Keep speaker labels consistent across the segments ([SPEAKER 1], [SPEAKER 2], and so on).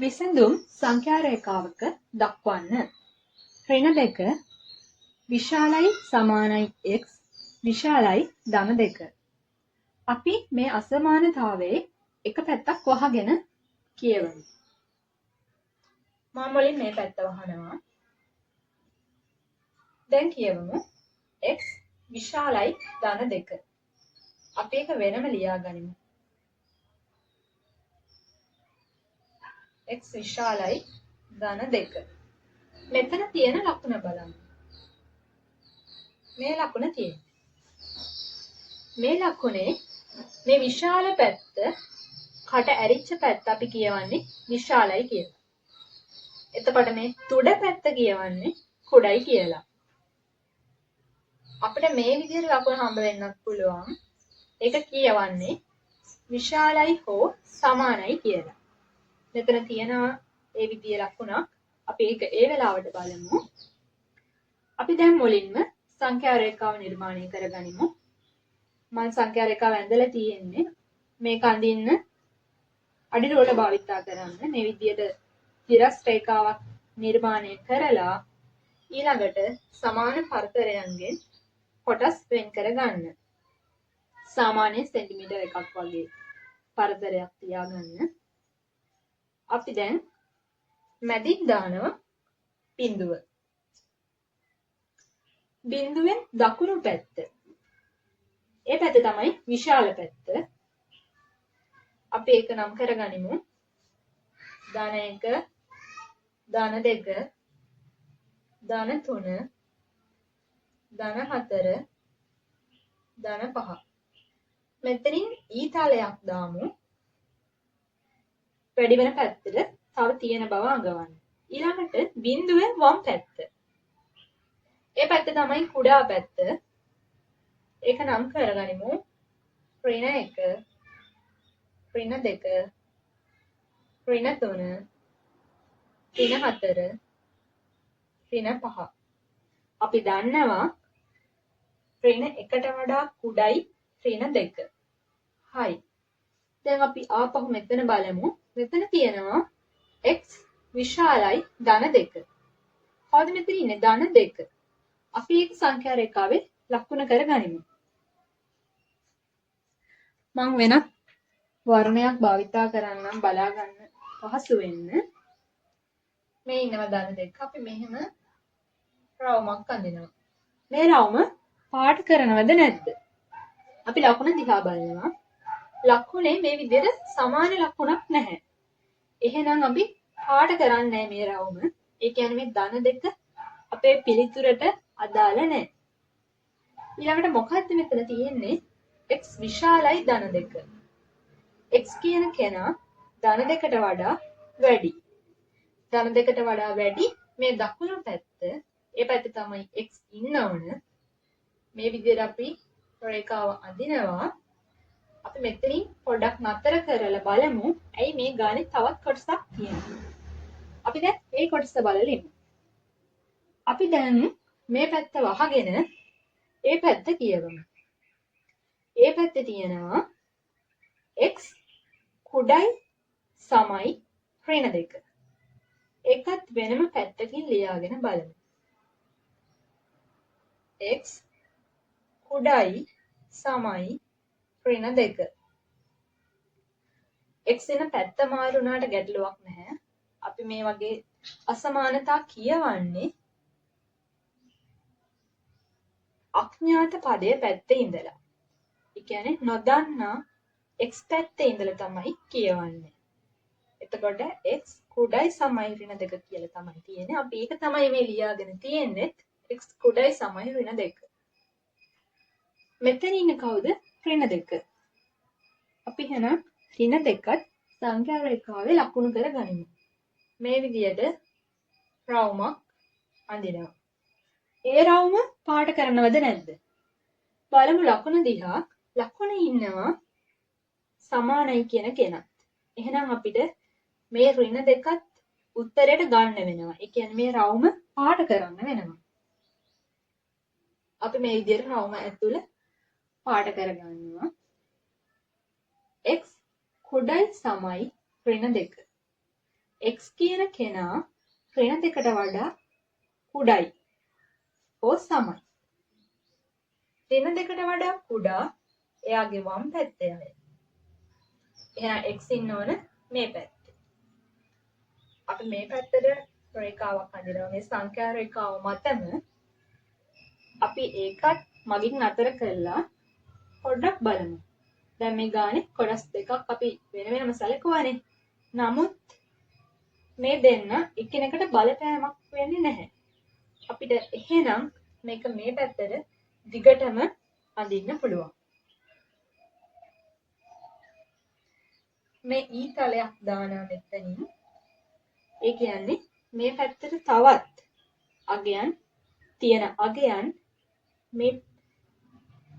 [SPEAKER 1] විසඳුම් සංඛ්‍යා රේඛාවක දක්වන්න. ඍණ 2 විශාලයි සමානයි x විශාලයි ධන 2. අපි මේ අසමානතාවයේ එක පැත්තක් වහගෙන කියවමු. මම මුලින් මේ පැත්ත වහනවා. දැන් කියවමු x විශාලයි ධන 2. අපි ඒක වෙනම ලියා ගනිමු. x විශාලයි ධන 2. මෙතන තියෙන ලකුණ බලන්න. මේ ලකුණ තියෙන්නේ. මේ ලකුණේ මේ විශාල පැත්ත කට ඇරිච්ච පැත්ත අපි කියවන්නේ විශාලයි කියලා. එතකොට මේ තුඩ පැත්ත කියවන්නේ කුඩයි කියලා. අපිට මේ විදිහට ලකුණ හම්බ වෙන්නත් පුළුවන්. ඒක කියවන්නේ විශාලයි හෝ සමානයි කියලා. මෙතන තියෙනවා ඒ විදිහේ ලකුණක්. අපි ඒක ඒ වෙලාවට බලමු. අපි දැන් මුලින්ම සංඛ්‍යා රේඛාව නිර්මාණය කරගනිමු. මම සංඛ්‍යා රේඛාව ඇඳලා තියෙන්නේ මේක අඳින්න අඩි රෝල භාවිතා කරන්න. මේ විදිහට තිරස් රේඛාවක් නිර්මාණය කරලා ඊළඟට සමාන පරතරයන්ගෙන් කොටස් වෙන් කරගන්න. සාමාන්‍ය සෙන්ටිමීටර් එකක් වගේ පරතරයක් තියාගන්න. අපි දැන් මැදින් දානවා බිඳුව. බිඳුවෙන් දකුණු පැත්ත. ඒ පැත්ත තමයි විශාල පැත්ත. අපි ඒක නම් කරගනිමු. ධන 1, ධන 2, ධන 3, ධන 4, ධන 5. මෙතනින් ඊතාලයක් දාමු. වැඩි වෙන පැත්තට තව තියෙන බව අඟවන්න. ඊළඟට බිඳුවේ වම් පැත්ත. ඒ පැත්ත තමයි කුඩා පැත්ත. ඒක නම් කරගනිමු. ඍණ 1, ඍණ 2, ඍණ 3, ඍණ 4, ඍණ 5. අපි දන්නවා ඍණ 1ට වඩා කුඩයි ඍණ 2. හයි. දැන් අපි ආපහු මෙතන බලමු. මෙතන තියෙනවා x විශාලයි ධන 2. කවුද මෙතන ඉන්නේ? ධන 2. අපි ඒක සංඛ්‍යා රේඛාවේ ලකුණ කරගනිමු. මම වෙනත් වර්ණයක් භාවිතා කරන්නම් බලා ගන්න පහසු වෙන්න. මේ ඉන්නවා ධන 2. අපි මෙහෙම රවුමක් අඳිනවා. මේ රවුම පාට කරනවද නැද්ද? අපි ලකුණ දිහා බලනවා. ලකුණේ මේ විදිහට සමාන ලකුණක් නැහැ. එහෙනම් අපි පාට කරන්නේ මේ රවුම. ඒ කියන්නේ මේ ධන 2 අපේ පිළිතුරට අදාළ නැහැ. ඊළඟට මොකක්ද මෙතන තියෙන්නේ? x විශාලයි ධන 2. x කියන කෙනා ධන 2ට වඩා වැඩි. ධන 2ට වඩා වැඩි මේ දකුණු පැත්ත. ඒ පැත්ත තමයි x ඉන්නවන. මේ විදිහට අපි රේඛාව අඳිනවා. අපි මෙතනින් පොඩ්ඩක් නතර කරලා බලමු. ඇයි මේ ගානේ තවත් කොටසක් තියෙන්නේ? අපි දැන් මේ කොටස බලලෙමු. අපි දැන් මේ පැත්ත වහගෙන ඒ පැත්ත කියවමු. ඒ පැත්තේ තියෙනවා x කුඩයි සමයි ඍණ 2. ඒකත් වෙනම පැත්තකින් ලියාගෙන බලමු. x කුඩයි සමයි ඍණ 2. x වෙන පැත්ත මාරු වුණාට ගැටලුවක් නැහැ. අපි මේ වගේ අසමානතා කියවන්නේ අඥාත පදයේ පැත්තේ ඉඳලා. ඒ කියන්නේ නොදන්නා x පැත්තේ ඉඳලා තමයි කියවන්නේ. එතකොට x කුඩයි සමයි ඍණ 2 කියලා තමයි තියෙන්නේ. අපි ඒක තමයි මේ ලියාගෙන තියෙන්නේ. x කුඩයි සමයි ඍණ 2. මෙතන ඉන්නේ කවුද? ඍණ 2. අපි එහෙනම් ඍණ 2ත් සංඛ්‍යා රේඛාවේ ලකුණු කරගනිමු. මේ විදිහට රවුමක් අඳිනවා. ඒ රවුම පාට කරනවද නැද්ද? බලමු ලකුණ දිහා. ලකුණේ ඉන්නවා සමානයි කියන කෙනත්. එහෙනම් අපිට මේ ඍණ 2ත් උත්තරයට ගන්න වෙනවා. ඒ කියන්නේ මේ රවුම පාට කරන්න වෙනවා. අපි මේ විදිහට රවුම ඇතුළ පාට කරගන්නවා. x කුඩයි සමයි ඍණ 2. x කියන කෙනා ඍණ දෙකට වඩා කුඩයි හෝ සමයි. ඍණ දෙකට වඩා කුඩා එයාගේ වම් පැත්තේ අය. එහෙනම් x ඉන්න ඕන මේ පැත්තේ. අපි මේ පැත්තට රේඛාවක් අඳිනවා. මේ සංඛ්‍යා රේඛාව මතම අපි ඒකත් මගින් නතර කරලා පොඩ්ඩක් බලමු. දැන් මේ ගානේ කොටස් දෙකක් අපි වෙන වෙනම සැලකුවානේ. නමුත් මේ දෙන්න එකිනෙකට බලපෑමක් වෙන්නේ නැහැ. අපිට එහෙනම් මේක මේ පැත්තට දිගටම අඳින්න පුළුවන්. මේ ඊ තලයක් දානවා මෙතනින්. ඒ කියන්නේ මේ පැත්තට තවත් අගයන් තියෙන අගයන් මේ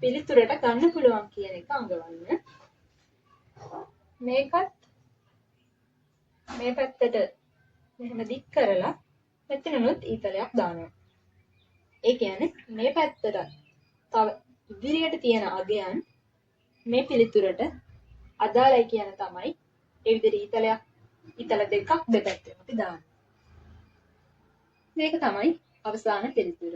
[SPEAKER 1] පිළිතුරට ගන්න පුළුවන් කියන එක අඟවන්න. මේකත් මේ පැත්තට මෙහෙම දික් කරලා මෙතනනොත් ඊතලයක් දානවා. ඒ කියන්නේ මේ පැත්තට තව ඉදිරියට තියෙන අගයන් මේ පිළිතුරට අදාළයි කියන තමයි ඒ විදිහට ඊතල දෙකක් දෙපැත්තෙම අපි දාන්නේ. මේක තමයි අවසාන පිළිතුර.